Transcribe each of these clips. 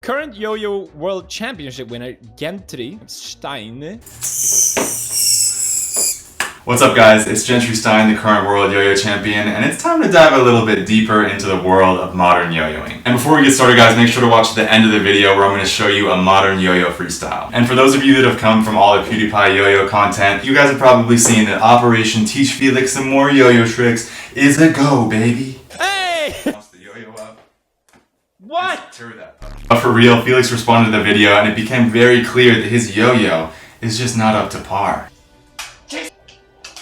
current Yo-Yo World Championship winner, Gentry, Stein. What's up guys, it's Gentry Stein, the current world yo-yo champion, and it's time to dive a little bit deeper into the world of modern yo-yoing. And before we get started guys, make sure to watch the end of the video where I'm going to show you a modern yo-yo freestyle. And for those of you that have come from all the PewDiePie yo-yo content, you guys have probably seen that Operation Teach Felix Some More Yo-Yo Tricks is a go, baby. Hey! Toss the yo-yo up. What? Tear that up. But for real, Felix responded to the video and it became very clear that his yo-yo is just not up to par.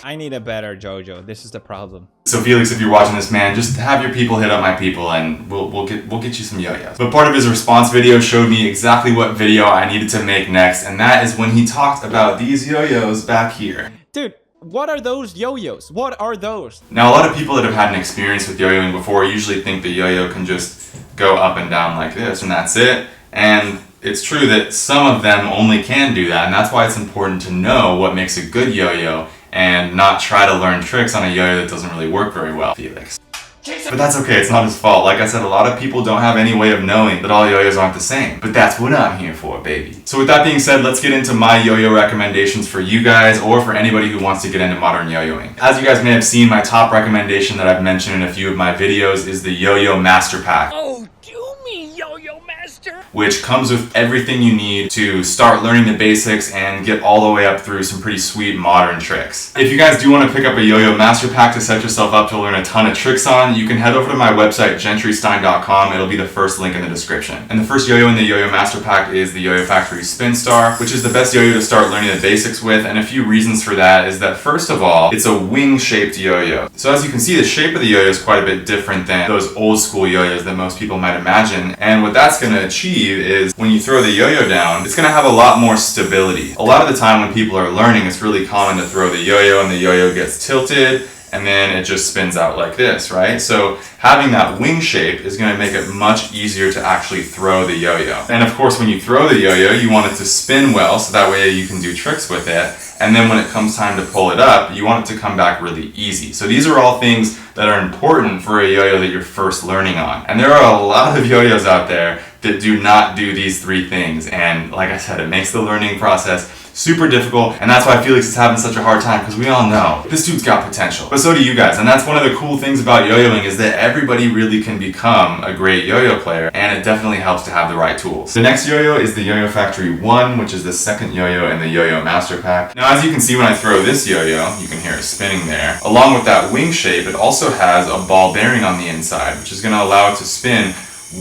I need a better JoJo. This is the problem. So Felix, if you're watching this, man, just have your people hit up my people and we'll get you some yo-yos. But part of his response video showed me exactly what video I needed to make next, and that is when he talked about these yo-yos back here. Dude, what are those yo-yos? What are those? Now, a lot of people that have had an experience with yo-yoing before usually think the yo-yo can just go up and down like this and that's it. And it's true that some of them only can do that, and that's why it's important to know what makes a good yo-yo and not try to learn tricks on a yo-yo that doesn't really work very well, Felix. But that's okay, it's not his fault. Like I said, a lot of people don't have any way of knowing that all yo-yos aren't the same. But that's what I'm here for, baby. So with that being said, let's get into my yo-yo recommendations for you guys or for anybody who wants to get into modern yo-yoing. As you guys may have seen, my top recommendation that I've mentioned in a few of my videos is the Yo-Yo Master Pack. Oh, do me, Yo-Yo Master! Which comes with everything you need to start learning the basics and get all the way up through some pretty sweet modern tricks. If you guys do want to pick up a Yo-Yo Master Pack to set yourself up to learn a ton of tricks on, you can head over to my website, gentrystein.com. It'll be the first link in the description. And the first yo-yo in the Yo-Yo Master Pack is the Yo-Yo Factory Spin Star, which is the best yo-yo to start learning the basics with. And a few reasons for that is that, first of all, it's a wing-shaped yo-yo. So as you can see, the shape of the yo-yo is quite a bit different than those old school yo-yos that most people might imagine. And what that's going to achieve is when you throw the yo-yo down, it's going to have a lot more stability. A lot of the time when people are learning, it's really common to throw the yo-yo and the yo-yo gets tilted and then it just spins out like this, right? So having that wing shape is going to make it much easier to actually throw the yo-yo. And of course, when you throw the yo-yo, you want it to spin well so that way you can do tricks with it. And then when it comes time to pull it up, you want it to come back really easy. So these are all things that are important for a yo-yo that you're first learning on. And there are a lot of yo-yos out there that do not do these three things. And like I said, it makes the learning process super difficult, and that's why Felix is having such a hard time, because we all know this dude's got potential. But so do you guys, and that's one of the cool things about yo-yoing is that everybody really can become a great yo-yo player, and it definitely helps to have the right tools. The next yo-yo is the Yo-Yo Factory 1, which is the second yo-yo in the Yo-Yo Master Pack. Now as you can see when I throw this yo-yo, you can hear it spinning there. Along with that wing shape, it also has a ball bearing on the inside, which is going to allow it to spin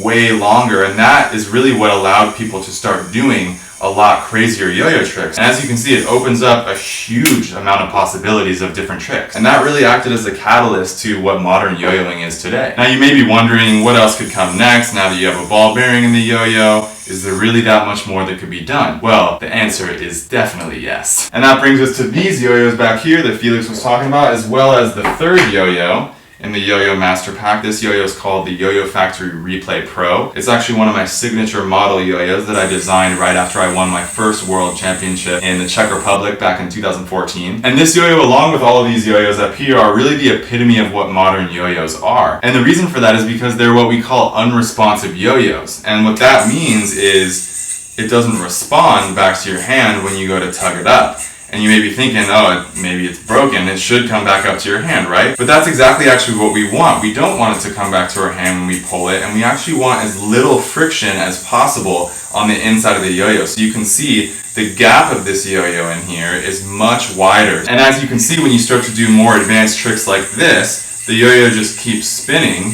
way longer, and that is really what allowed people to start doing a lot crazier yo-yo tricks. And as you can see, it opens up a huge amount of possibilities of different tricks. And that really acted as a catalyst to what modern yo-yoing is today. Now you may be wondering what else could come next now that you have a ball bearing in the yo-yo. Is there really that much more that could be done? Well, the answer is definitely yes. And that brings us to these yo-yos back here that Felix was talking about, as well as the third yo-yo in the Yo-Yo Master Pack. This yo-yo is called the Yo-Yo Factory Replay Pro. It's actually one of my signature model yo-yos that I designed right after I won my first world championship in the Czech Republic back in 2014. And this yo-yo, along with all of these yo-yos up here, are really the epitome of what modern yo-yos are. And the reason for that is because they're what we call unresponsive yo-yos. And what that means is it doesn't respond back to your hand when you go to tug it up. And you may be thinking, oh, maybe it's broken, it should come back up to your hand, right? But that's exactly actually what we want. We don't want it to come back to our hand when we pull it, and we actually want as little friction as possible on the inside of the yo-yo. So you can see the gap of this yo-yo in here is much wider. And as you can see, when you start to do more advanced tricks like this, the yo-yo just keeps spinning,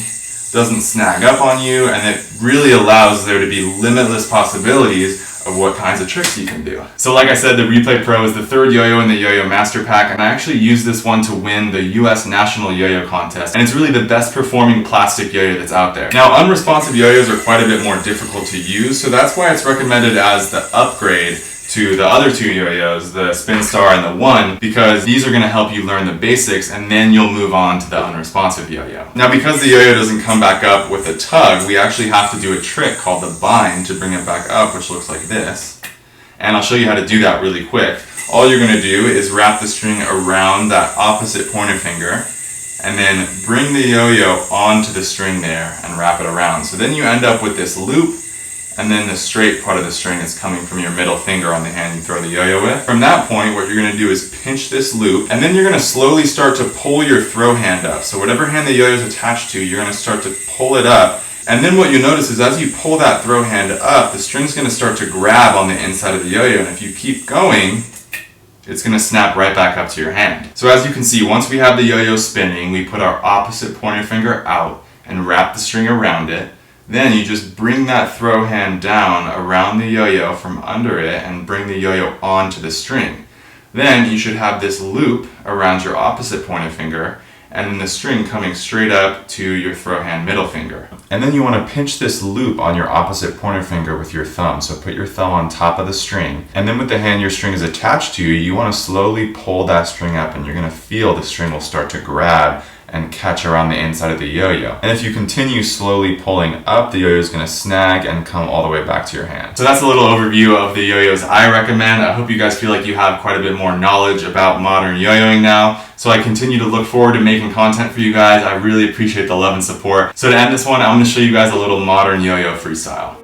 doesn't snag up on you, and it really allows there to be limitless possibilities of what kinds of tricks you can do. So like I said, the Replay Pro is the third yo-yo in the Yo-Yo Master Pack, and I actually used this one to win the US National Yo-Yo Contest, and it's really the best performing plastic yo-yo that's out there. Now, unresponsive yo-yos are quite a bit more difficult to use, so that's why it's recommended as the upgrade to the other two yo-yos, the Spin Star and the One, because these are going to help you learn the basics and then you'll move on to the unresponsive yo-yo. Now because the yo-yo doesn't come back up with a tug, we actually have to do a trick called the bind to bring it back up, which looks like this. And I'll show you how to do that really quick. All you're going to do is wrap the string around that opposite pointer finger and then bring the yo-yo onto the string there and wrap it around. So then you end up with this loop, and then the straight part of the string is coming from your middle finger on the hand you throw the yo-yo with. From that point, what you're going to do is pinch this loop, and then you're going to slowly start to pull your throw hand up. So whatever hand the yo-yo is attached to, you're going to start to pull it up. And then what you notice is as you pull that throw hand up, the string's going to start to grab on the inside of the yo-yo, and if you keep going, it's going to snap right back up to your hand. So as you can see, once we have the yo-yo spinning, we put our opposite pointer finger out and wrap the string around it. Then you just bring that throw hand down around the yo-yo from under it and bring the yo-yo onto the string. Then you should have this loop around your opposite pointer finger, and then the string coming straight up to your throw hand middle finger. And then you want to pinch this loop on your opposite pointer finger with your thumb. So put your thumb on top of the string, and then with the hand your string is attached to, you want to slowly pull that string up, and you're going to feel the string will start to grab and catch around the inside of the yo-yo. And if you continue slowly pulling up, the yo-yo is going to snag and come all the way back to your hand. So that's a little overview of the yo-yos I recommend. I hope you guys feel like you have quite a bit more knowledge about modern yo-yoing now. So I continue to look forward to making content for you guys. I really appreciate the love and support. So to end this one, I'm going to show you guys a little modern yo-yo freestyle.